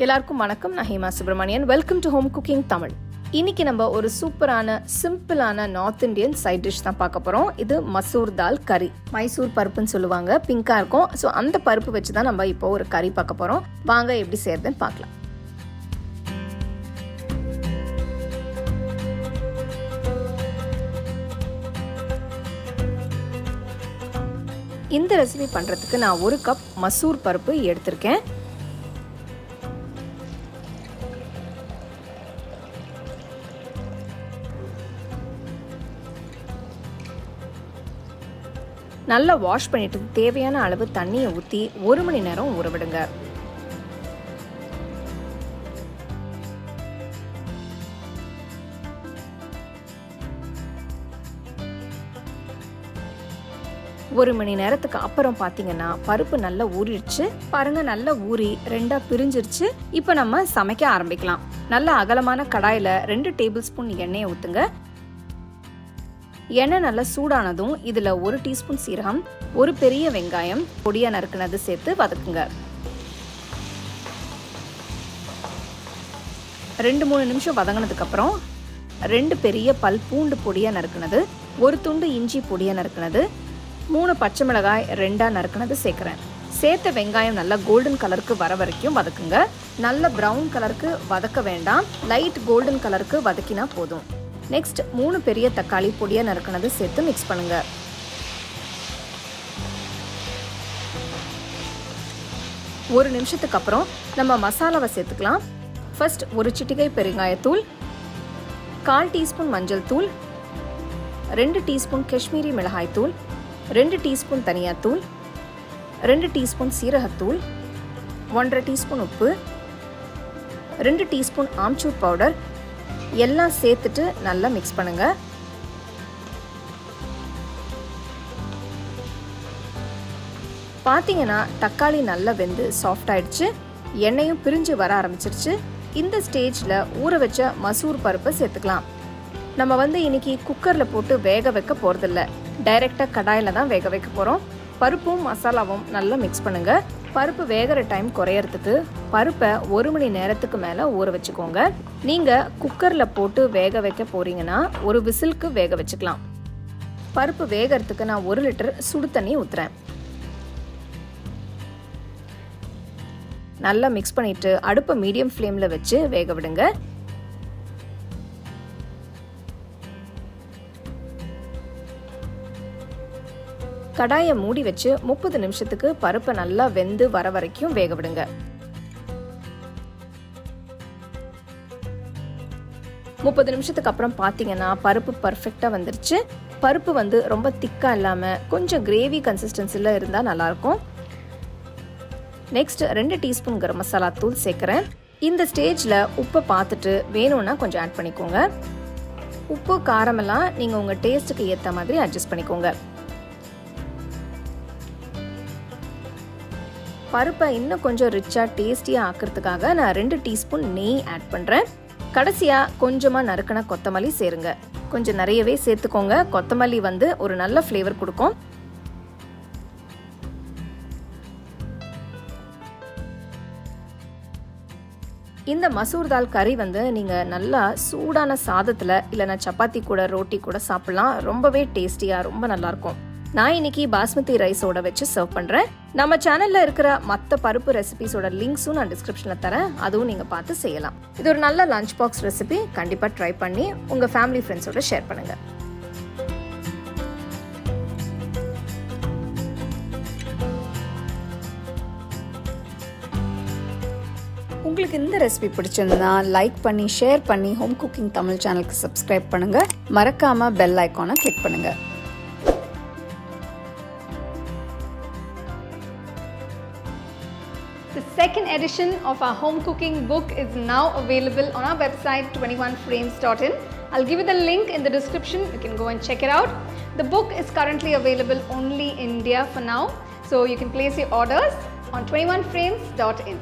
எல்லாருக்கும் வணக்கம். நான் Hema Subramanian. Welcome to home cooking Tamil. இன்னைக்கு நம்ம ஒரு சூப்பரான சிம்பிளான நார்த் இந்தியன் சைட் டிஷ் தான் பார்க்க போறோம். இது மசூர் தால் கறி. மைசூர் பருப்புன்னு சொல்லுவாங்க, பிங்கா இருக்கும். ஸோ அந்த பருப்பு வச்சு தான் நம்ம இப்போ ஒரு கறி பார்க்க போறோம். வாங்க எப்படி செய்யறதுன்னு பார்க்கலாம். இந்த ரெசிபி பண்றதுக்கு நான் 1 கப் மசூர் பருப்பு எடுத்திருக்கேன். நல்லா வாஷ் பண்ணிட்டு தேவையான அளவு தண்ணியை ஊற்றி 1 மணி நேரம் ஊற விடுங்க. ஒரு மணி நேரத்துக்கு அப்புறம் பார்த்தீங்கன்னா பருப்பு நல்லா ஊறிடுச்சு. பாருங்க, நல்லா ஊறி 2ஆ பிரிஞ்சிருச்சு. இப்போ நம்ம சமைக்க ஆரம்பிக்கலாம். நல்ல அகலமான கடாயில் 2 டேபிள் ஸ்பூன் எண்ணெயை ஊற்றுங்க. எண்ணெய் நல்லா சூடானதும் இதில் 1 டீஸ்பூன் சீரகம், 1 பெரிய வெங்காயம் பொடியாக நறுக்குனது சேர்த்து வதக்குங்க. 2-3 நிமிஷம் வதங்கினதுக்கப்புறம் 2 பெரிய பல் பூண்டு பொடியாக நறுக்குனது, 1 துண்டு இஞ்சி பொடியாக நறுக்குனது, 3 பச்சை மிளகாய் 2ஆ நறுக்குனது சேர்க்குறேன். சேர்த்த வெங்காயம் நல்லா கோல்டன் கலருக்கு வர வரைக்கும் வதக்குங்க. நல்ல ப்ரௌன் கலருக்கு வதக்க வேண்டாம், லைட் கோல்டன் கலருக்கு வதக்கினா போதும். நெக்ஸ்ட் 3 பெரிய தக்காளி பொடியாக நறுக்குனது சேர்த்து மிக்ஸ் பண்ணுங்க. ஒரு நிமிஷத்துக்கு அப்புறம் நம்ம மசாலாவை சேர்த்துக்கலாம். ஃபர்ஸ்ட் 1 சிட்டிகை பெருங்காயத்தூள், 1/4 டீஸ்பூன் மஞ்சள் தூள், 2 டீஸ்பூன் காஷ்மீரி மிளகாய் தூள், 2 டீஸ்பூன் தனியாத்தூள், 2 டீஸ்பூன் சீரகத்தூள், 1/2 டீஸ்பூன் உப்பு, 2 டீஸ்பூன் ஆம்ச்சூர் பவுடர் எல்லாம் சேர்த்துட்டு நல்லா மிக்ஸ் பண்ணுங்க. பார்த்தீங்கன்னா தக்காளி நல்லா வெந்து சாஃப்ட் ஆயிடுச்சு, எண்ணெயும் பிரிஞ்சு வர ஆரம்பிச்சிருச்சு. இந்த ஸ்டேஜில் ஊற வச்ச மசூர் பருப்பை சேர்த்துக்கலாம். நம்ம இன்னைக்கு குக்கரில் போட்டு வேக வைக்க போகிறதில்ல, டைரெக்டாக கடாயில் தான் வேக வைக்க போகிறோம். பருப்பும் மசாலாவும் நல்லா மிக்ஸ் பண்ணுங்க. பருப்பு வேகிற டைம் குறையறதுக்கு பருப்பை 1 மணி நேரத்துக்கு மேலே ஊற வச்சுக்கோங்க. நீங்கள் குக்கரில் போட்டு வேக வைக்க போறீங்கன்னா 1 விசிலுக்கு வேக வச்சுக்கலாம். பருப்பு வேகிறதுக்கு நான் 1 லிட்டர் சுடு தண்ணி ஊற்றுறேன். நல்லா மிக்ஸ் பண்ணிட்டு அடுப்பை மீடியம் ஃப்ளேமில் வச்சு வேக விடுங்க. கடாயை மூடி வச்சு 30 நிமிஷத்துக்கு பருப்பை நல்லா வெந்து வர வரைக்கும் வேக விடுங்க. 30 நிமிஷத்துக்கு அப்புறம் பார்த்தீங்கன்னா பருப்பு பர்ஃபெக்டாக வந்துருச்சு. பருப்பு ரொம்ப திக்காக இல்லாமல் கொஞ்சம் கிரேவி கன்சிஸ்டன்சியில் இருந்தால் நல்லாயிருக்கும். நெக்ஸ்ட் 2 டீஸ்பூன் கரம் மசாலா தூள் சேர்க்குறேன். இந்த ஸ்டேஜில் உப்பை பார்த்துட்டு வேணும்னா கொஞ்சம் ஆட் பண்ணிக்கோங்க. உப்பு காரமெல்லாம் நீங்கள் உங்கள் டேஸ்ட்டுக்கு ஏற்ற மாதிரி அட்ஜஸ்ட் பண்ணிக்கோங்க. பருப்பை இன்னும் கொஞ்சம் ரிச்சாக டேஸ்டியாக ஆக்கிறதுக்காக நான் 2 டீஸ்பூன் நெய் ஆட் பண்ணுறேன். கடைசியாக கொஞ்சமாக நறுக்கின கொத்தமல்லி சேருங்க. கொஞ்சம் நிறையவே சேர்த்துக்கோங்க. கொத்தமல்லி ஒரு நல்ல ஃப்ளேவர் கொடுக்கும். இந்த மசூர் தால் கறி நீங்கள் நல்லா சூடான சாதத்தில் இல்லைனா சப்பாத்தி கூட ரோட்டி கூட சாப்பிட்லாம். ரொம்பவே டேஸ்டியாக ரொம்ப நல்லாயிருக்கும். நான் இன்னைக்கு பாஸ்மதி ரைஸோட வச்சு சர்வ் பண்ணுறேன். நம்ம சேனலில் இருக்கிற மற்ற பருப்பு ரெசிபிஸோட லிங்க்ஸும் நான் டிஸ்கிரிப்ஷனில் தரேன், அதுவும் நீங்கள் பார்த்து செய்யலாம். இது ஒரு நல்ல லஞ்ச் பாக்ஸ் ரெசிபி. கண்டிப்பாக ட்ரை பண்ணி உங்கள் ஃபேமிலி ஃப்ரெண்ட்ஸோட ஷேர் பண்ணுங்கள். உங்களுக்கு இந்த ரெசிபி பிடிச்சிருந்தா லைக் பண்ணி ஷேர் பண்ணி ஹோம் குக்கிங் தமிழ் சேனலுக்கு சப்ஸ்கிரைப் பண்ணுங்கள். மறக்காமல் பெல் ஐக்கானை கிளிக் பண்ணுங்கள். The second edition of our home cooking book is now available on our website 21frames.in. I'll give you the link in the description. You can go and check it out. The book is currently available only in India for now, so you can place your orders on 21frames.in.